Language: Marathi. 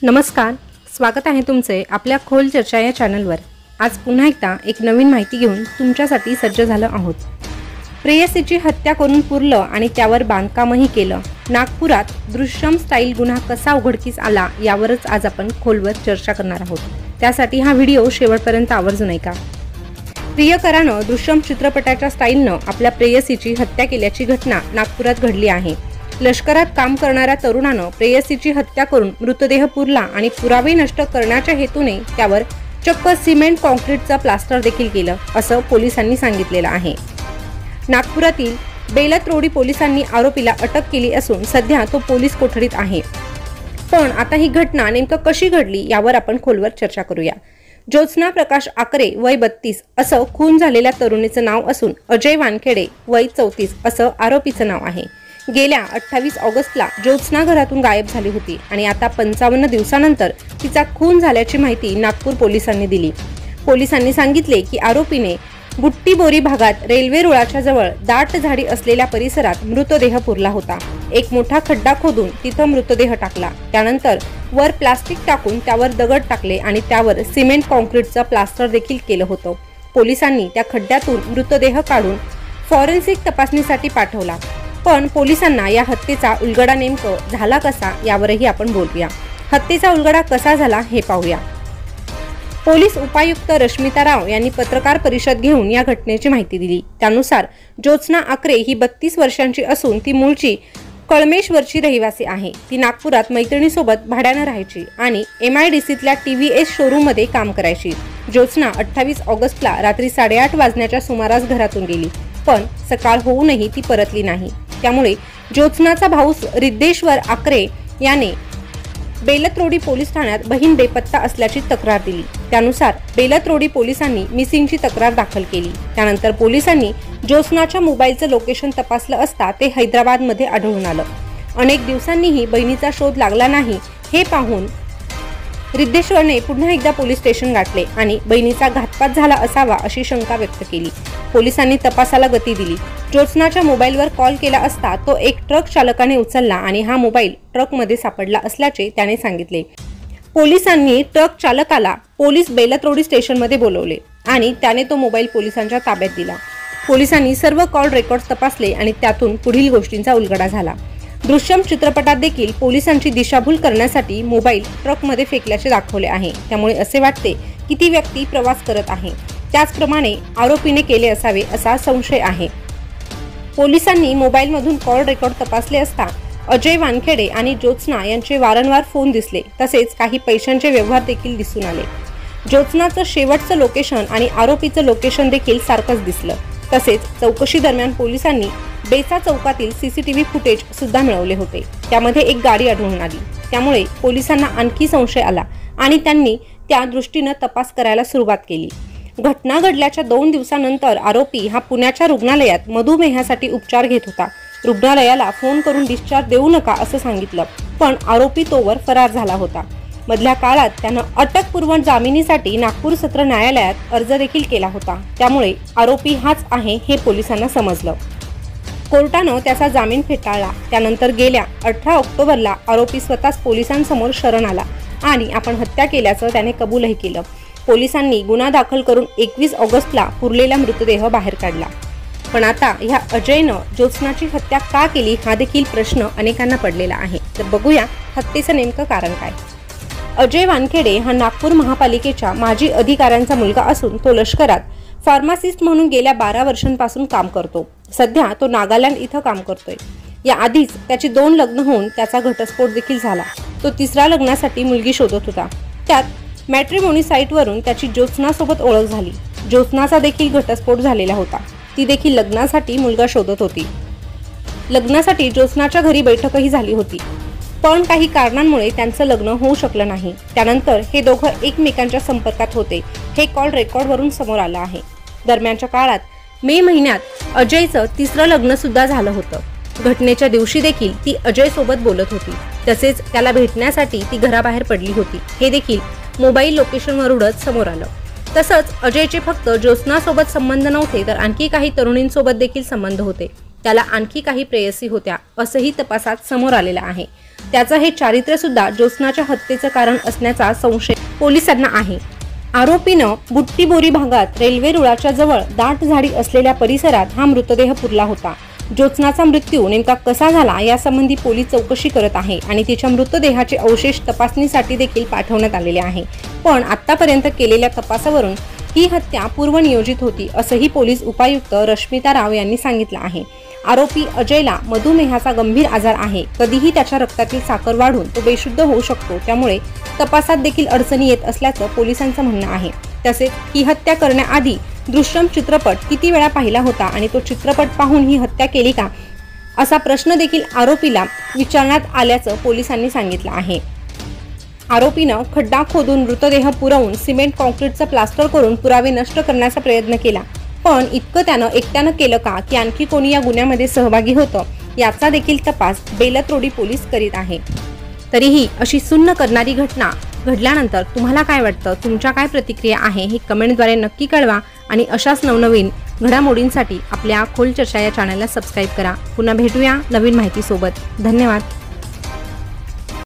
नमस्कार, स्वागत आहे तुमचे आपल्या खोल चर्चा या चॅनलवर। आज पुन्हा एकदा एक नवीन माहिती घेऊन तुमच्यासाठी सज्ज झालो आहोत। प्रेयसीची हत्या करून पुरलं आणि त्यावर बांधकामही केलं। नागपुरात दृश्यम स्टाईल गुन्हा कसा उघडकीस आला यावरच आज आपण खोलवर चर्चा करणार आहोत। त्यासाठी हा व्हिडिओ शेवटपर्यंत आवर्जून ऐका। प्रियकरानं दृश्यम चित्रपटाच्या स्टाईलनं आपल्या प्रेयसीची हत्या केल्याची घटना नागपुरात घडली आहे। लष्करात काम करणाऱ्या तरुणानं प्रेयसीची हत्या करून मृतदेह पुरला आणि पुरावे नष्ट करण्याच्या हेतूने त्यावर चक्क सिमेंट कॉन्क्रीटचा प्लास्टर देखील केलं, असं पोलिसांनी सांगितलेलं आहे। नागपुरातील बेलतरोडी पोलिसांनी आरोपीला अटक केली असून सध्या तो पोलीस कोठडीत आहे। पण आता ही घटना नेमकं कशी घडली यावर आपण खोलवर चर्चा करूया। ज्योत्स्ना प्रकाश आकरे वय 32 असं खून झालेल्या तरुणीचं नाव असून अजय वानखेडे वय 34 असं आरोपीचं नाव आहे। गेल्या 28 ऑगस्टला ज्योत्स्ना घरातून गायब झाली होती आणि आता 55 दिवसानंतर तिचा खून झाल्याची माहिती नागपूर पोलिसांनी दिली। पोलिसांनी सांगितले की आरोपीने बुट्टीबोरी भागात रेल्वे रुळाच्या जवळ दाट झाडी असलेल्या परिसरात मृतदेह पुरला होता। एक मोठा खड्डा खोदून तिथं मृतदेह टाकला। त्यानंतर वर प्लास्टिक टाकून त्यावर दगड टाकले आणि त्यावर सिमेंट कॉन्क्रीटचं प्लास्टर देखील केलं होतं। पोलिसांनी त्या खड्ड्यातून मृतदेह काढून फॉरेन्सिक तपासणीसाठी पाठवला। पण पोलिसांना या हत्येचा उलगडा नेमकं झाला कसा यावरही आपण बोलूया। हत्येचा उलगडा कसा झाला हे पाहूया। पोलीस उपायुक्त रश्मिता राव यांनी पत्रकार परिषद घेऊन या घटनेची माहिती दिली। त्यानुसार ज्योत्स्ना आकरे ही 32 वर्षांची असून ती मूळची कळमेश्वरची रहिवासी आहे। ती नागपुरात मैत्रिणीसोबत भाड्यानं राहायची आणि MIDCतल्या TVS शोरूम मध्ये काम करायची। ज्योत्स्ना 28 ऑगस्टला रात्री 8:30 वाजण्याच्या सुमारास घरातून गेली, पण सकाळ होऊनही ती परतली नाही। त्यामुळे ज्योत्स्नाचा भाऊ रिद्धेश्वर आकरे याने बेलतरोडी पोलीस ठाण्यात बहीण बेपत्ता असल्याची तक्रार दिली। त्यानुसार बेलतरोडी पोलिसांनी मिसिंगची तक्रार दाखल केली। त्यानंतर पोलिसांनी ज्योत्स्नाच्या मोबाईलचं लोकेशन तपासलं असता ते हैदराबादमध्ये आढळून आलं। अनेक दिवसांनीही बहिणीचा शोध लागला नाही हे पाहून रिद्धेश्वरने पुन्हा एकदा पोलीस स्टेशन गाठले आणि बहिणीचा घातपात झाला असावा अशी शंका व्यक्त केली। पोलिसांनी तपासाला गती दिली। ज्योत्स्नाच्या मोबाईलवर कॉल केला असता तो एक ट्रक चालकाने उचलला आणि हा मोबाईल ट्रकमध्ये सापडला असल्याचे त्याने सांगितले। पोलिसांनी ट्रक चालकाला पोलीस बेलतरोडी स्टेशनमध्ये बोलवले आणि त्याने तो मोबाईल पोलिसांच्या ताब्यात दिला। पोलिसांनी सर्व कॉल रेकॉर्ड तपासले आणि त्यातून पुढील गोष्टींचा उलगडा झाला। दृश्यम चित्रपटात देखील पोलिसांची दिशाभूल करण्यासाठी मोबाईल ट्रकमध्ये फेकल्याचे दाखवले आहे। त्यामुळे असे वाटते की ती व्यक्ती प्रवास करत आहे, त्याचप्रमाणे आरोपीने केले असावे असा संशय आहे। पोलिसांनी मोबाईलमधून कॉल रेकॉर्ड तपासले असता अजय वानखेडे आणि ज्योत्स्ना यांचे वारंवार फोन दिसले, तसेच काही पैशांचे व्यवहार देखील दिसून आले। ज्योत्स्नाचं शेवटचं लोकेशन आणि आरोपीचं लोकेशन देखील सारखंच दिसलं। तसेच चौकशी दरम्यान पोलिसांनी बेचा चौकातील CCTV फुटेज सुद्धा मिळवले होते। त्यामध्ये एक गाडी आढळून आली। त्यामुळे पोलिसांना आणखी संशय आला आणि त्यांनी त्या दृष्टीने तपास करायला सुरुवात केली। घटना घडल्याच्या 2 दिवसानंतर आरोपी हा पुण्याच्या रुग्णालयात मधुमेहासाठी उपचार घेत होता। रुग्णालयाला फोन करून डिस्चार्ज देऊ नका असं सांगितलं, पण आरोपी तोवर फरार झाला होता। मधल्या काळात त्यानं अटकपूर्व जामिनीसाठी नागपूर सत्र न्यायालयात अर्ज देखील केला होता। त्यामुळे आरोपी हाच आहे हे पोलिसांना समजलं। कोर्टानं त्याचा जामीन फेटाळला। त्यानंतर गेल्या 18 ऑक्टोबरला आरोपी स्वतःच पोलिसांसमोर शरण आला आणि आपण हत्या केल्याचं त्याने कबूलही केलं। पोलिसांनी गुन्हा दाखल करून 21 ऑगस्टला पुरलेला मृतदेह बाहेर काढला। पण आता ह्या अजयनं ज्योत्स्नाची हत्या का केली हा देखील प्रश्न अनेकांना पडलेला आहे। तर बघूया हत्येचं नेमकं कारण काय। अजय वानखेडे हा नागपूर महापालिकेच्या माजी अधिकाऱ्यांचा मुलगा असून तो लष्करात फार्मासिस्ट म्हणून गेल्या 12 वर्षांपासून काम करतो। सध्या तो नागालँड इथं काम करतोय। या आधीच त्याची 2 लग्न होऊन त्याचा घटस्फोट देखील झाला। तो 3ऱ्या लग्नासाठी मुलगी शोधत होता। त्यात मॅट्रिमोनी साईटवरून त्याची ज्योत्स्नासोबत ओळख झाली। ज्योत्स्नाचा देखील घटस्फोट झालेला होता। ती देखील लग्नासाठी मुलगा शोधत होती। लग्नासाठी ज्योत्स्नाच्या घरी बैठकही झाली होती, पण काही कारणांमुळे त्यांचं लग्न होऊ शकलं नाही। त्यानंतर हे दोघं एकमेकांच्या संपर्कात होते हे कॉल रेकॉर्डवरून समोर आलं आहे। दरम्यानच्या काळात मे महिन्यात अजयचं 3रं लग्न सुद्धा झालं होतं। घटनेच्या दिवशी देखील ती अजय सोबत बोलत होती, तसेच त्याला भेटण्यासाठी ती घराबाहेर पडली होती हे देखील मोबाईल लोकेशनवरूनच समोर आलं। तसंच अजयचे फक्त ज्योत्स्ना सोबत संबंध नव्हते तर आणखी काही तरुणींसोबत देखील संबंध होते। त्याला आणखी काही प्रेयसी होत्या असंही तपासात समोर आलेलं आहे। त्याचं हे चारित्र्य सुद्धा ज्योत्स्नाच्या हत्येचं कारण असण्याचा संशय पोलिसांना आहे। आरोपीनं बुट्टीबोरी भागात रेल्वे रुळाच्या जवळ दाट झाडी असलेल्या परिसरात हा मृतदेह पुरला होता। ज्योत्स्नाचा मृत्यू नेमका कसा झाला यासंबंधी पोलीस चौकशी करत आहे आणि तिच्या मृतदेहाचे अवशेष तपासणीसाठी देखील पाठवण्यात आलेले आहे। पण आतापर्यंत केलेल्या तपासावरून ही हत्या पूर्वनियोजित होती असंही पोलीस उपायुक्त रश्मिता राव यांनी सांगितलं आहे। आरोपी अजयला मधुमेहाचा गंभीर आजार आहे। कधीही त्याच्या रक्तातील साखर वाढून तो बेशुद्ध होऊ शकतो, त्यामुळे तपासात देखील अडचणी येत असल्याचं पोलिसांचं म्हणणं आहे। तसेच ही हत्या करण्याआधी दृश्यम चित्रपट किती वेळा पाहिला होता आणि तो चित्रपट पाहून ही हत्या केली का असा प्रश्न देखील आरोपीला विचारण्यात आल्याचं पोलिसांनी सांगितलं आहे। आरोपीनं खड्डा खोदून मृतदेह पुरवून सिमेंट कॉन्क्रीटचं प्लास्टर करून पुरावे नष्ट करण्याचा प्रयत्न केला, पण इतकं त्यानं एकट्यानं केलं का की आणखी कोणी या गुन्ह्यामध्ये सहभागी होतं याचा देखील तपास बेलत्रोडी पोलीस करीत आहे। तरीही अशी सुन्न करणारी घटना घडल्यानंतर तुम्हाला काय वाटतं, तुमच्या काय प्रतिक्रिया आहे हे कमेंटद्वारे नक्की कळवा आणि अशाच नवनवीन घडामोडींसाठी आपल्या खोल चर्चा या चॅनलला सबस्क्राईब करा। पुन्हा भेटूया नवीन माहितीसोबत। धन्यवाद।